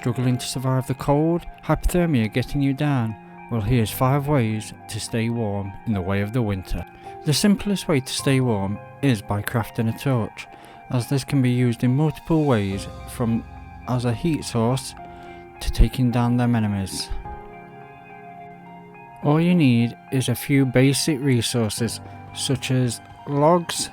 struggling to survive the cold? Hypothermia getting you down? Well, here's 5 ways to stay warm in the way of the winter. The simplest way to stay warm is by crafting a torch, as this can be used in multiple ways, from as a heat source to taking down them enemies. All you need is a few basic resources such as logs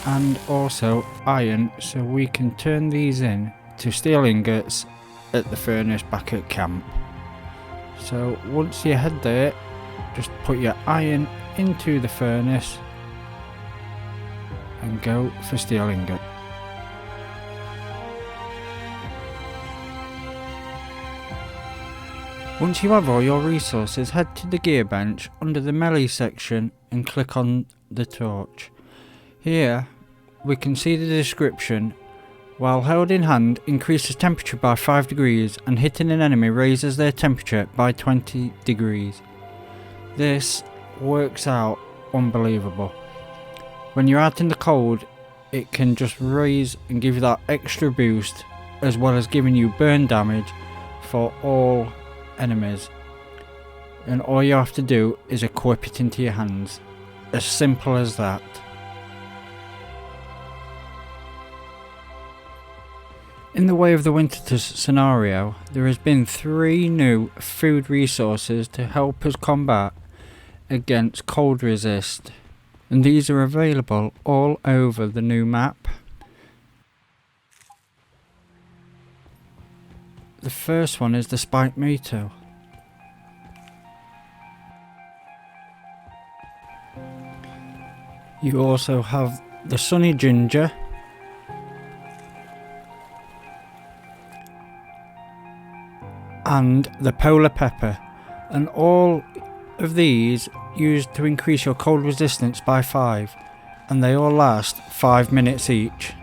and also iron, so we can turn these in to steel ingots at the furnace back at camp. So once you head there, just put your iron into the furnace and go for steel ingot. Once you have all your resources, head to the gear bench under the melee section and click on the torch. Here we can see the description. While held in hand, increases temperature by 5 degrees and hitting an enemy raises their temperature by 20 degrees. This works out unbelievable. When you're out in the cold, it can just raise and give you that extra boost, as well as giving you burn damage for all enemies. And all you have to do is equip it into your hands. As simple as that. In the way of the winter scenario, there has been 3 new food resources to help us combat against cold resist, and these are available all over the new map. The first one is the spiked mito. You also have the sunny ginger, and the polar pepper, and all of these used to increase your cold resistance by 5, and they all last 5 minutes each,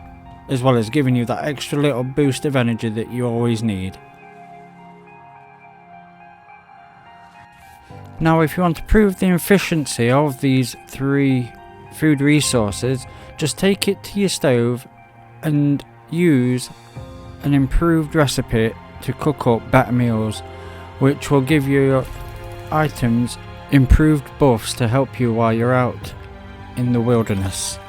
as well as giving you that extra little boost of energy that you always need. Now, if you want to prove the efficiency of these 3 food resources, just take it to your stove and use an improved recipe to cook up better meals, which will give your items improved buffs to help you while you're out in the wilderness.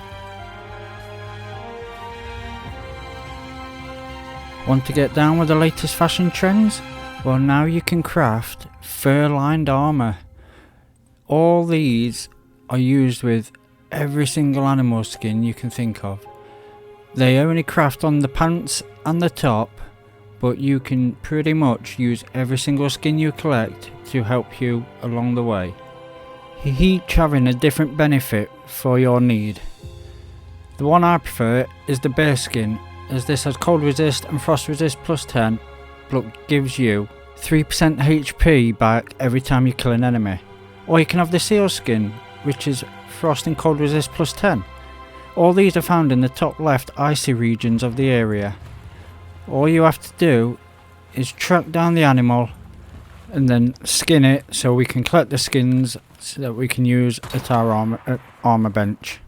Want to get down with the latest fashion trends? Well, now you can craft fur-lined armour. All these are used with every single animal skin you can think of. They only craft on the pants and the top, but you can pretty much use every single skin you collect to help you along the way, each having a different benefit for your need. The one I prefer is the bear skin, as this has cold resist and frost resist plus 10, but gives you 3% HP back every time you kill an enemy. Or you can have the seal skin, which is frost and cold resist plus 10. All these are found in the top left icy regions of the area. All you have to do is track down the animal and then skin it, so we can collect the skins so that we can use at our armor bench.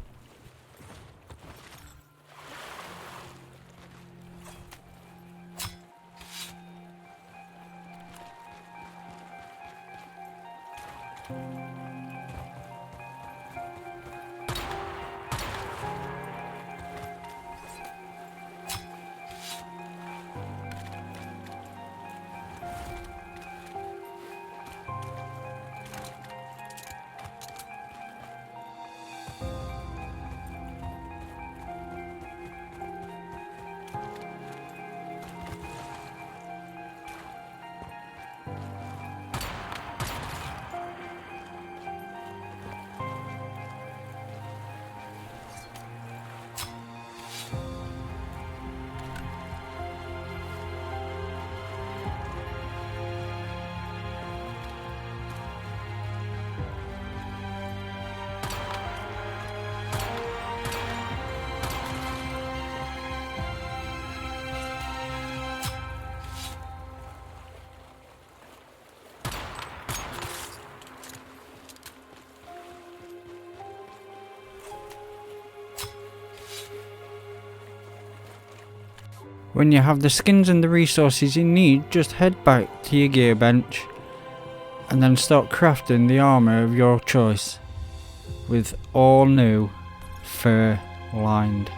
When you have the skins and the resources you need, just head back to your gear bench and then start crafting the armour of your choice with all new fur lined.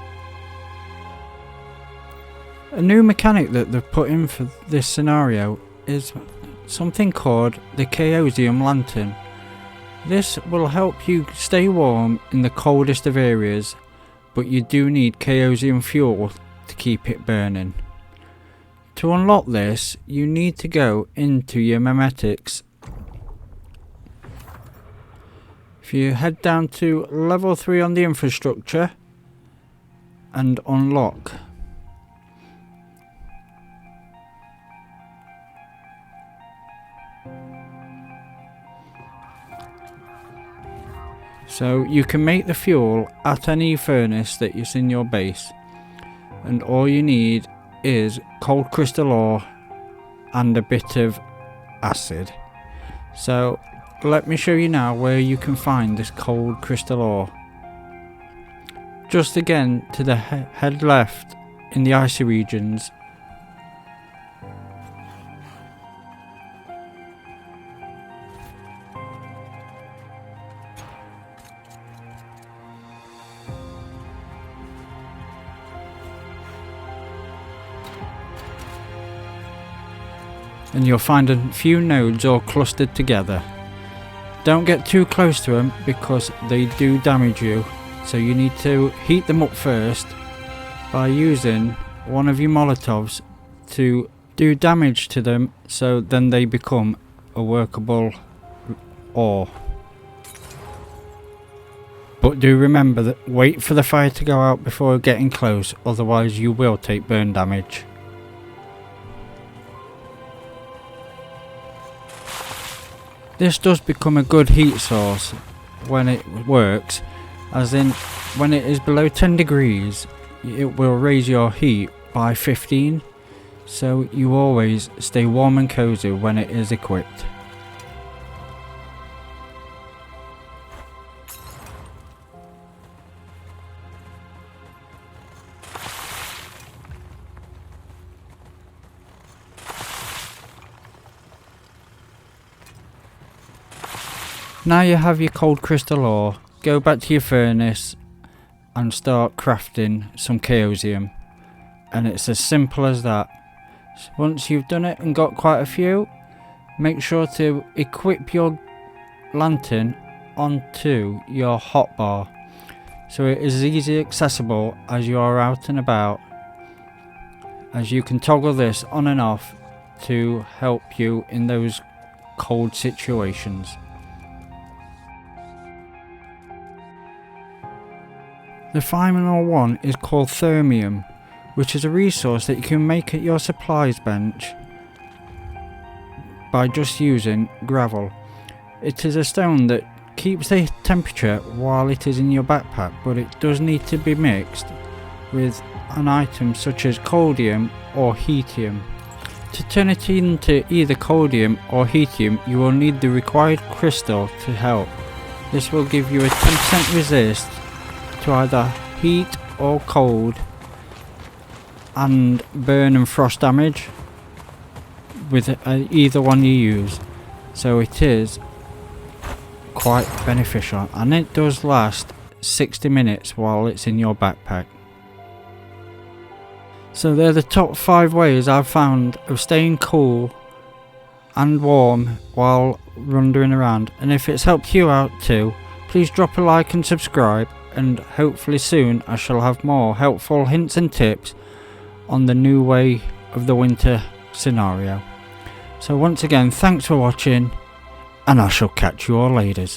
A new mechanic that they've put in for this scenario is something called the Chaosium Lantern. This will help you stay warm in the coldest of areas, but you do need Chaosium fuel to keep it burning. To unlock this, you need to go into your memetics. If you head down to level 3 on the infrastructure and unlock. So you can make the fuel at any furnace that is in your base, and all you need is cold crystal ore and a bit of acid. So let me show you now where you can find this cold crystal ore. Just again to the head left in the icy regions. And you'll find a few nodes all clustered together. Don't get too close to them because they do damage you, so you need to heat them up first by using one of your Molotovs to do damage to them, so then they become a workable ore. But do remember that wait for the fire to go out before getting close, otherwise you will take burn damage. This does become a good heat source when it works, as in when it is below 10 degrees it will raise your heat by 15, so you always stay warm and cozy when it is equipped. Now you have your cold crystal ore, go back to your furnace and start crafting some Chaosium, and it's as simple as that. Once you've done it and got quite a few, make sure to equip your lantern onto your hotbar so it is as easy accessible as you are out and about, as you can toggle this on and off to help you in those cold situations. The final one is called Thermoium, which is a resource that you can make at your supplies bench by just using gravel. It is a stone that keeps the temperature while it is in your backpack, but it does need to be mixed with an item such as coldium or heatium. To turn it into either coldium or heatium, you will need the required crystal to help. This will give you a 10% resist to either heat or cold and burn and frost damage with either one you use, so it is quite beneficial, and it does last 60 minutes while it's in your backpack. So they're the top 5 ways I've found of staying cool and warm while wandering around, and if it's helped you out too, please drop a like and subscribe, and hopefully soon I shall have more helpful hints and tips on the new way of the winter scenario. So once again, thanks for watching, and I shall catch you all later.